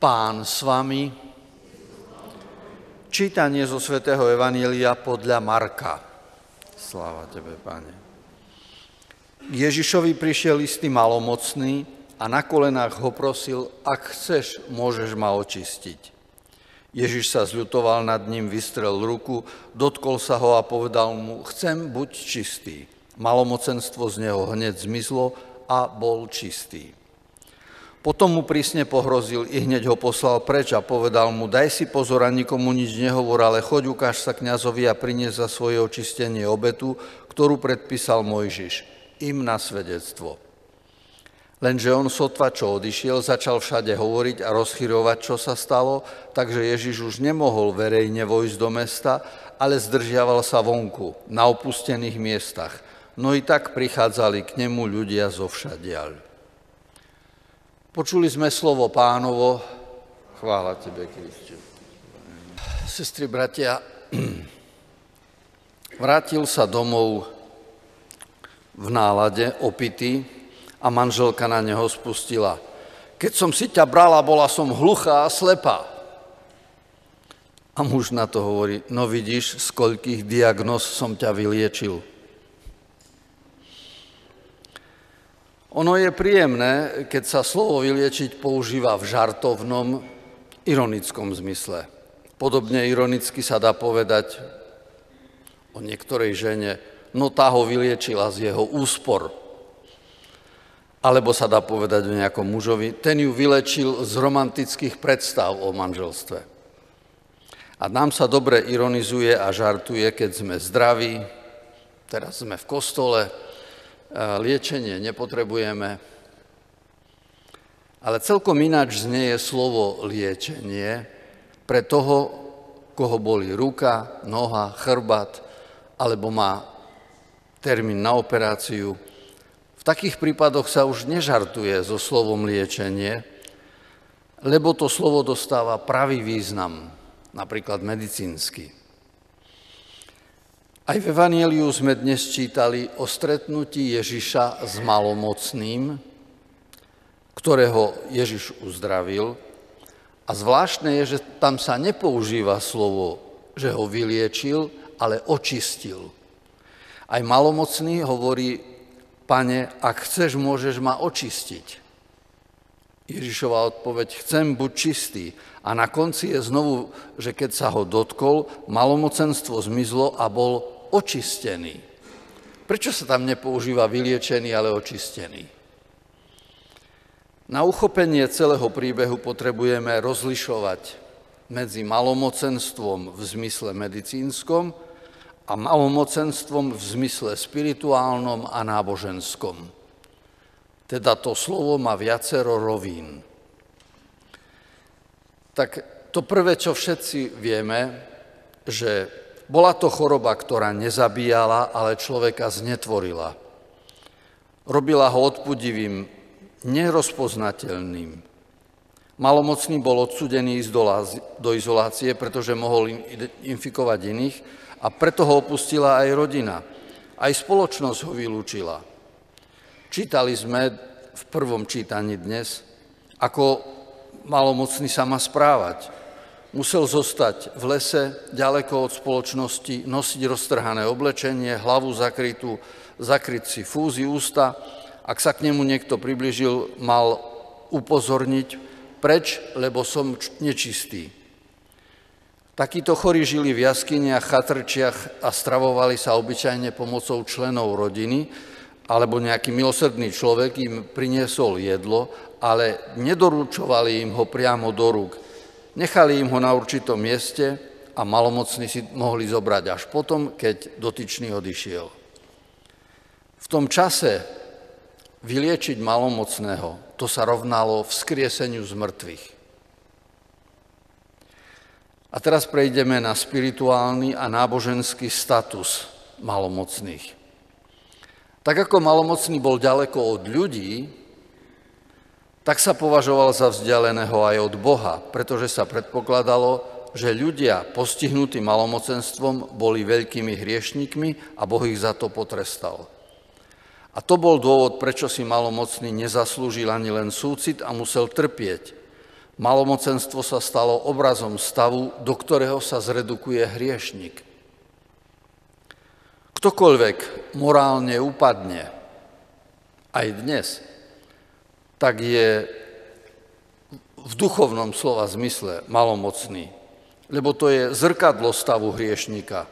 Pán s vami. Čítanie zo svätého Evanjelia podľa Marka. Sláva tebe, Pane. K Ježišovi prišiel istý malomocný a na kolenách ho prosil: ak chceš, môžeš ma očistiť. Ježiš sa zľutoval nad ním, vystrel ruku, dotkol sa ho a povedal mu: chcem, buď čistý. Malomocenstvo z neho hneď zmizlo a bol čistý. Potom mu prísne pohrozil, i hneď ho poslal preč a povedal mu: daj si pozor a nikomu nič nehovor, ale choď, ukáž sa kňazovi a prinies za svoje očistenie obetu, ktorú predpísal Mojžiš, im na svedectvo. Lenže on sotva čo odišiel, začal všade hovoriť a rozchyrovať, čo sa stalo, takže Ježiš už nemohol verejne vojsť do mesta, ale zdržiaval sa vonku, na opustených miestach. No i tak prichádzali k nemu ľudia zovšadiaľ. Počuli sme slovo Pánovo, chvála tebe, Kriste. Sestry, bratia, vrátil sa domov v nálade, opitý, a manželka na neho spustila: keď som si ťa brala, bola som hluchá a slepá. A muž na to hovorí: no vidíš, z koľkých diagnóz som ťa vyliečil. Ono je príjemné, keď sa slovo vyliečiť používa v žartovnom, ironickom zmysle. Podobne ironicky sa dá povedať o niektorej žene: no tá ho vyliečila z jeho úspor. Alebo sa dá povedať o nejakom mužovi: ten ju vylečil z romantických predstav o manželstve. A nám sa dobre ironizuje a žartuje, keď sme zdraví, teraz sme v kostole, liečenie nepotrebujeme. Ale celkom ináč znieje slovo liečenie pre toho, koho bolí ruka, noha, chrbát, alebo má termín na operáciu. V takých prípadoch sa už nežartuje so slovom liečenie, lebo to slovo dostáva pravý význam, napríklad medicínsky. Aj v Evanjeliu sme dnes čítali o stretnutí Ježiša s malomocným, ktorého Ježiš uzdravil. A zvláštne je, že tam sa nepoužíva slovo, že ho vyliečil, ale očistil. Aj malomocný hovorí: Pane, ak chceš, môžeš ma očistiť. Ježišova odpoveď: chcem, buď čistý. A na konci je znovu, že keď sa ho dotkol, malomocenstvo zmizlo a bol očistený. Prečo sa tam nepoužíva vyliečený, ale očistený? Na uchopenie celého príbehu potrebujeme rozlišovať medzi malomocenstvom v zmysle medicínskom a malomocenstvom v zmysle spirituálnom a náboženskom. Teda to slovo má viacero rovín. Tak to prvé, čo všetci vieme, že bola to choroba, ktorá nezabíjala, ale človeka znetvorila. Robila ho odpudivým, nerozpoznateľným. Malomocný bol odsúdený ísť do izolácie, pretože mohol infikovať iných, a preto ho opustila aj rodina. Aj spoločnosť ho vylúčila. Čítali sme v prvom čítaní dnes, ako malomocný sa má správať. Musel zostať v lese, ďaleko od spoločnosti, nosiť roztrhané oblečenie, hlavu zakryť si fúzy, ústa. Ak sa k nemu niekto priblížil, mal upozorniť: preč, lebo som nečistý. Takíto chorí žili v jaskyniach, chatrčiach a stravovali sa obyčajne pomocou členov rodiny, alebo nejaký milosrdný človek im priniesol jedlo, ale nedoručovali im ho priamo do rúk. Nechali im ho na určitom mieste a malomocní si mohli zobrať až potom, keď dotyčný odišiel. V tom čase vyliečiť malomocného, to sa rovnalo vzkrieseniu z mŕtvych. A teraz prejdeme na spirituálny a náboženský status malomocných. Tak ako malomocný bol ďaleko od ľudí, tak sa považoval za vzdialeného aj od Boha, pretože sa predpokladalo, že ľudia postihnutí malomocenstvom boli veľkými hriešnikmi a Boh ich za to potrestal. A to bol dôvod, prečo si malomocný nezaslúžil ani len súcit a musel trpieť. Malomocenstvo sa stalo obrazom stavu, do ktorého sa zredukuje hriešnik. Ktokoľvek morálne upadne, aj dnes, tak je v duchovnom slova zmysle malomocný, lebo to je zrkadlo stavu hriešnika.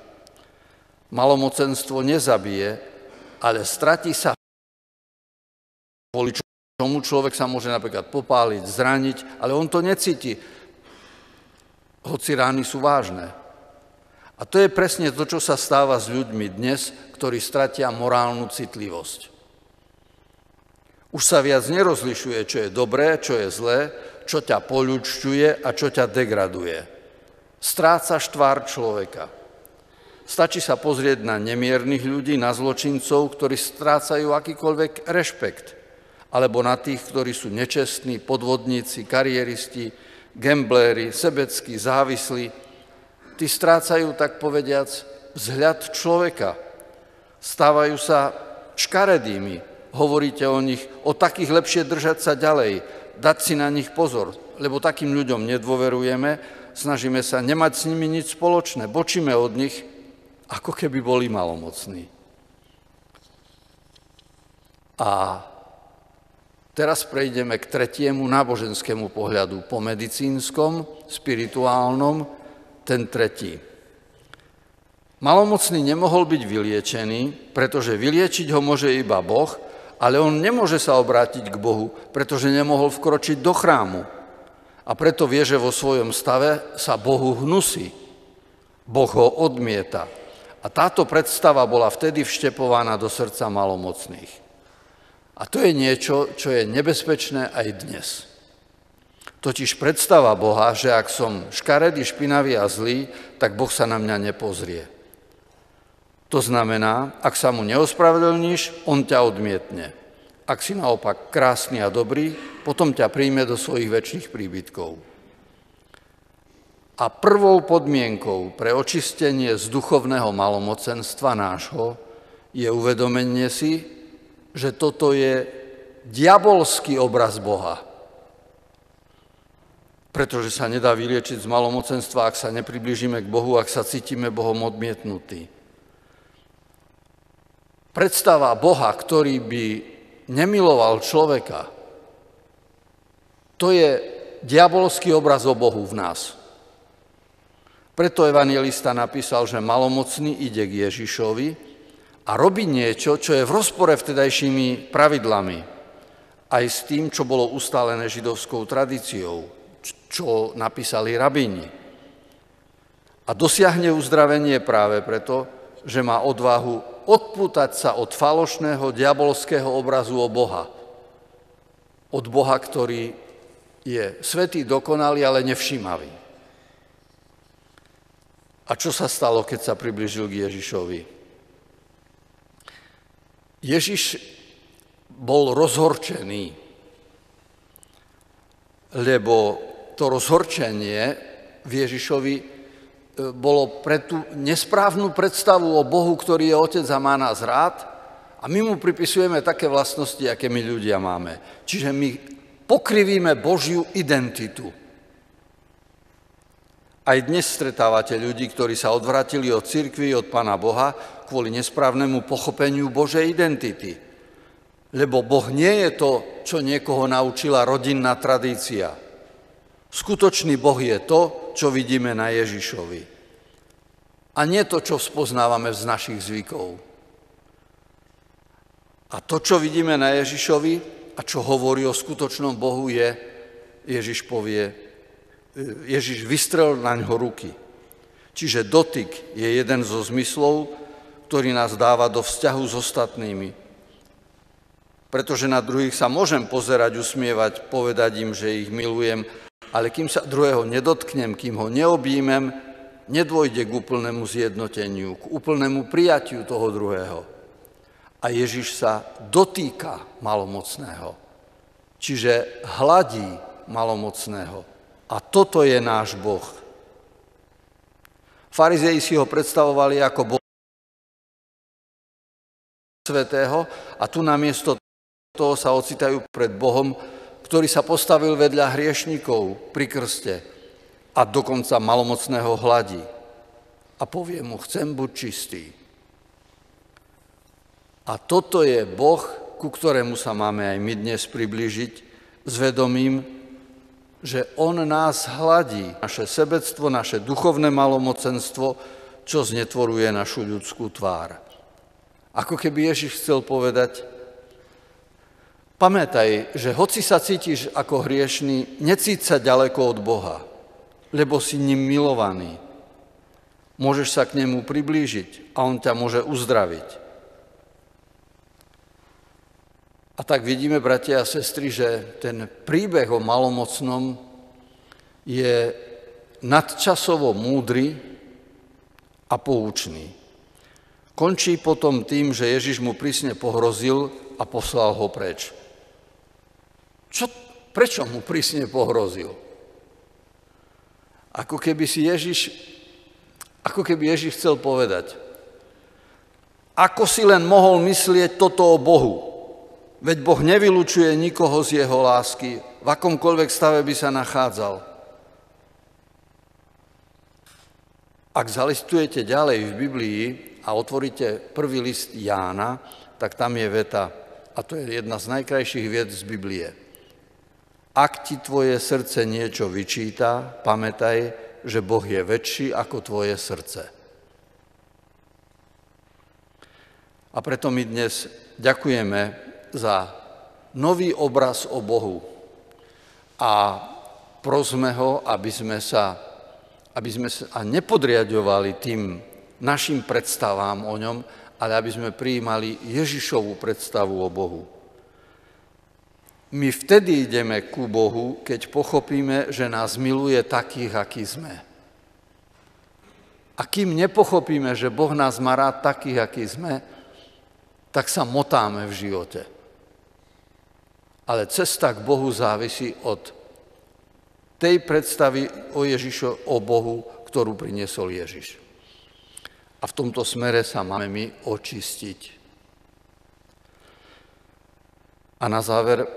Malomocenstvo nezabije, ale stratí sa, kvôli čomu človek sa môže napríklad popáliť, zraniť, ale on to necíti, hoci rány sú vážne. A to je presne to, čo sa stáva s ľuďmi dnes, ktorí stratia morálnu citlivosť. Už sa viac nerozlišuje, čo je dobré, čo je zlé, čo ťa poľučťuje a čo ťa degraduje. Strácaš tvár človeka. Stačí sa pozrieť na nemiernych ľudí, na zločincov, ktorí strácajú akýkoľvek rešpekt, alebo na tých, ktorí sú nečestní, podvodníci, kariéristi, gambléri, sebeckí, závislí. Tí strácajú, tak povediac, vzhľad človeka. Stávajú sa škaredými. Hovoríte o nich, o takých lepšie držať sa ďalej, dať si na nich pozor, lebo takým ľuďom nedôverujeme, snažíme sa nemať s nimi nič spoločné, bočíme od nich, ako keby boli malomocní. A teraz prejdeme k tretiemu náboženskému pohľadu, po medicínskom, spirituálnom, ten tretí. Malomocný nemohol byť vyliečený, pretože vyliečiť ho môže iba Boh, ale on nemôže sa obrátiť k Bohu, pretože nemohol vkročiť do chrámu. A preto vie, že vo svojom stave sa Bohu hnusí. Boh ho odmieta. A táto predstava bola vtedy vštepovaná do srdca malomocných. A to je niečo, čo je nebezpečné aj dnes. Totiž predstava Boha, že ak som škaredý, špinavý a zlý, tak Boh sa na mňa nepozrie. To znamená, ak sa mu neospravedlníš, on ťa odmietne. Ak si naopak krásny a dobrý, potom ťa príjme do svojich večných príbytkov. A prvou podmienkou pre očistenie z duchovného malomocenstva nášho je uvedomenie si, že toto je diabolský obraz Boha. Pretože sa nedá vyliečiť z malomocenstva, ak sa nepriblížime k Bohu, ak sa cítime Bohom odmietnutí. Predstava Boha, ktorý by nemiloval človeka, to je diabolský obraz o Bohu v nás. Preto evanjelista napísal, že malomocný ide k Ježišovi a robí niečo, čo je v rozpore vtedajšími pravidlami, aj s tým, čo bolo ustálené židovskou tradíciou, čo napísali rabíni. A dosiahne uzdravenie práve preto, že má odvahu odpútať sa od falošného diabolského obrazu o Boha. Od Boha, ktorý je svätý, dokonalý, ale nevšímavý. A čo sa stalo, keď sa priblížil k Ježišovi? Ježiš bol rozhorčený, lebo to rozhorčenie v Ježišovi bolo pre tú nesprávnu predstavu o Bohu, ktorý je Otec a má nás rád, a my mu pripisujeme také vlastnosti, aké my ľudia máme. Čiže my pokrivíme Božiu identitu. Aj dnes stretávate ľudí, ktorí sa odvratili od cirkvi, od Pána Boha kvôli nesprávnemu pochopeniu Božej identity. Lebo Boh nie je to, čo niekoho naučila rodinná tradícia. Skutočný Boh je to, čo vidíme na Ježišovi. A nie to, čo spoznávame z našich zvykov. A to, čo vidíme na Ježišovi a čo hovorí o skutočnom Bohu, je, Ježiš povie, Ježiš vystrel na ňo ruky. Čiže dotyk je jeden zo zmyslov, ktorý nás dáva do vzťahu s ostatnými. Pretože na druhých sa môžem pozerať, usmievať, povedať im, že ich milujem, ale kým sa druhého nedotknem, kým ho neobjímem, nedôjde k úplnému zjednoteniu, k úplnému prijatiu toho druhého. A Ježiš sa dotýka malomocného, čiže hladí malomocného. A toto je náš Boh. Farizei si ho predstavovali ako Boha svätého a tu namiesto toho sa ocitajú pred Bohom, ktorý sa postavil vedľa hriešnikov pri krste a dokonca malomocného hladí a povie mu, chcem buď čistý. A toto je Boh, ku ktorému sa máme aj my dnes priblížiť s vedomím, že on nás hladí, naše sebectvo, naše duchovné malomocenstvo, čo znetvoruje našu ľudskú tvár. Ako keby Ježiš chcel povedať, pamätaj, že hoci sa cítiš ako hriešný, necíť sa ďaleko od Boha, lebo si ním milovaný. Môžeš sa k nemu priblížiť a on ťa môže uzdraviť. A tak vidíme, bratia a sestry, že ten príbeh o malomocnom je nadčasovo múdry a poučný. Končí potom tým, že Ježiš mu prísne pohrozil a poslal ho preč. Prečo mu prísne pohrozil? Ako keby Ježiš chcel povedať, ako si len mohol myslieť toto o Bohu, veď Boh nevylučuje nikoho z jeho lásky, v akomkoľvek stave by sa nachádzal. Ak zalistujete ďalej v Biblii a otvoríte prvý list Jána, tak tam je veta, a to je jedna z najkrajších viet z Biblie. Ak ti tvoje srdce niečo vyčíta, pamätaj, že Boh je väčší ako tvoje srdce. A preto my dnes ďakujeme za nový obraz o Bohu a prosme ho, aby sme sa nepodriadovali tým našim predstavám o ňom, ale aby sme prijímali Ježišovu predstavu o Bohu. My vtedy ideme ku Bohu, keď pochopíme, že nás miluje takých, akí sme. A kým nepochopíme, že Boh nás má rád takých, akí sme, tak sa motáme v živote. Ale cesta k Bohu závisí od tej predstavy o Ježišu, o Bohu, ktorú priniesol Ježiš. A v tomto smere sa máme my očistiť. A na záver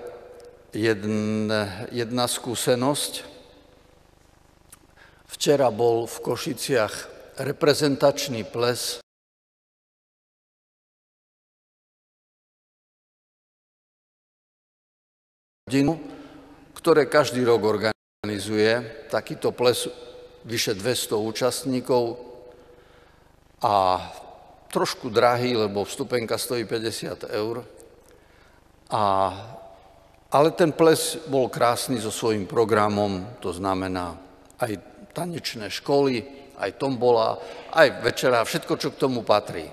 jedna skúsenosť. Včera bol v Košiciach reprezentačný ples ktoré každý rok organizuje. Takýto ples vyše 200 účastníkov a trošku drahý, lebo vstupenka stojí 50 eur. Ale ten ples bol krásny so svojím programom, to znamená aj tanečné školy, aj tombola, aj večera, všetko, čo k tomu patrí.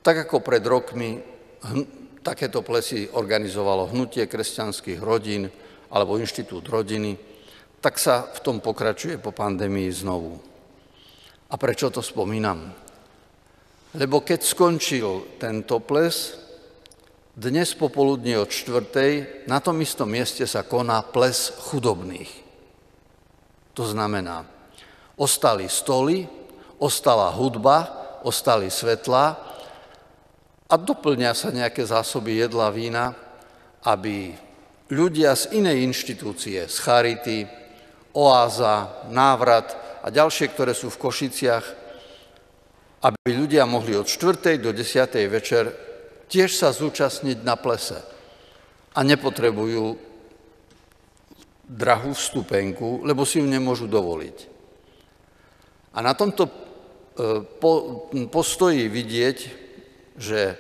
Tak ako pred rokmi takéto plesy organizovalo Hnutie kresťanských rodín alebo Inštitút rodiny, tak sa v tom pokračuje po pandémii znovu. A prečo to spomínam? Lebo keď skončil tento ples, dnes popoludní od 4:00 na tom istom mieste sa koná ples chudobných. To znamená, ostali stoly, ostala hudba, ostali svetlá a doplňa sa nejaké zásoby jedla, vína, aby ľudia z inej inštitúcie, z Charity, Oáza, Návrat a ďalšie, ktoré sú v Košiciach, aby ľudia mohli od 4:00 do 10:00 večer tiež sa zúčastniť na plese a nepotrebujú drahú vstupenku, lebo si ju nemôžu dovoliť. A na tomto postoji vidieť, že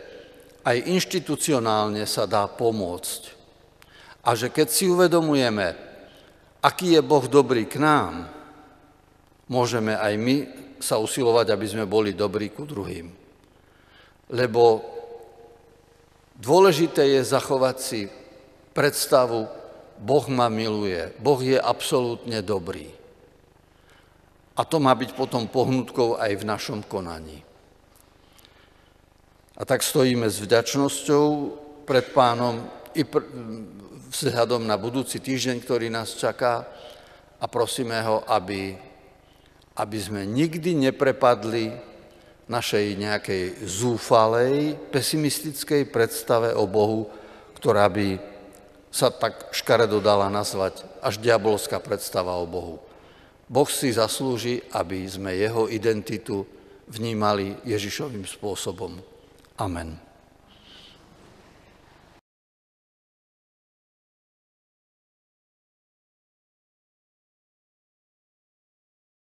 aj inštitucionálne sa dá pomôcť. A že keď si uvedomujeme, aký je Boh dobrý k nám, môžeme aj my sa usilovať, aby sme boli dobrí ku druhým. Lebo dôležité je zachovať si predstavu, Boh ma miluje, Boh je absolútne dobrý. A to má byť potom pohnutkou aj v našom konaní. A tak stojíme s vďačnosťou pred Pánom i vzhľadom na budúci týždeň, ktorý nás čaká a prosíme ho, aby sme nikdy neprepadli našej nejakej zúfalej, pesimistickej predstave o Bohu, ktorá by sa tak škaredo dala nazvať, až diabolská predstava o Bohu. Boh si zaslúži, aby sme jeho identitu vnímali Ježišovým spôsobom. Amen.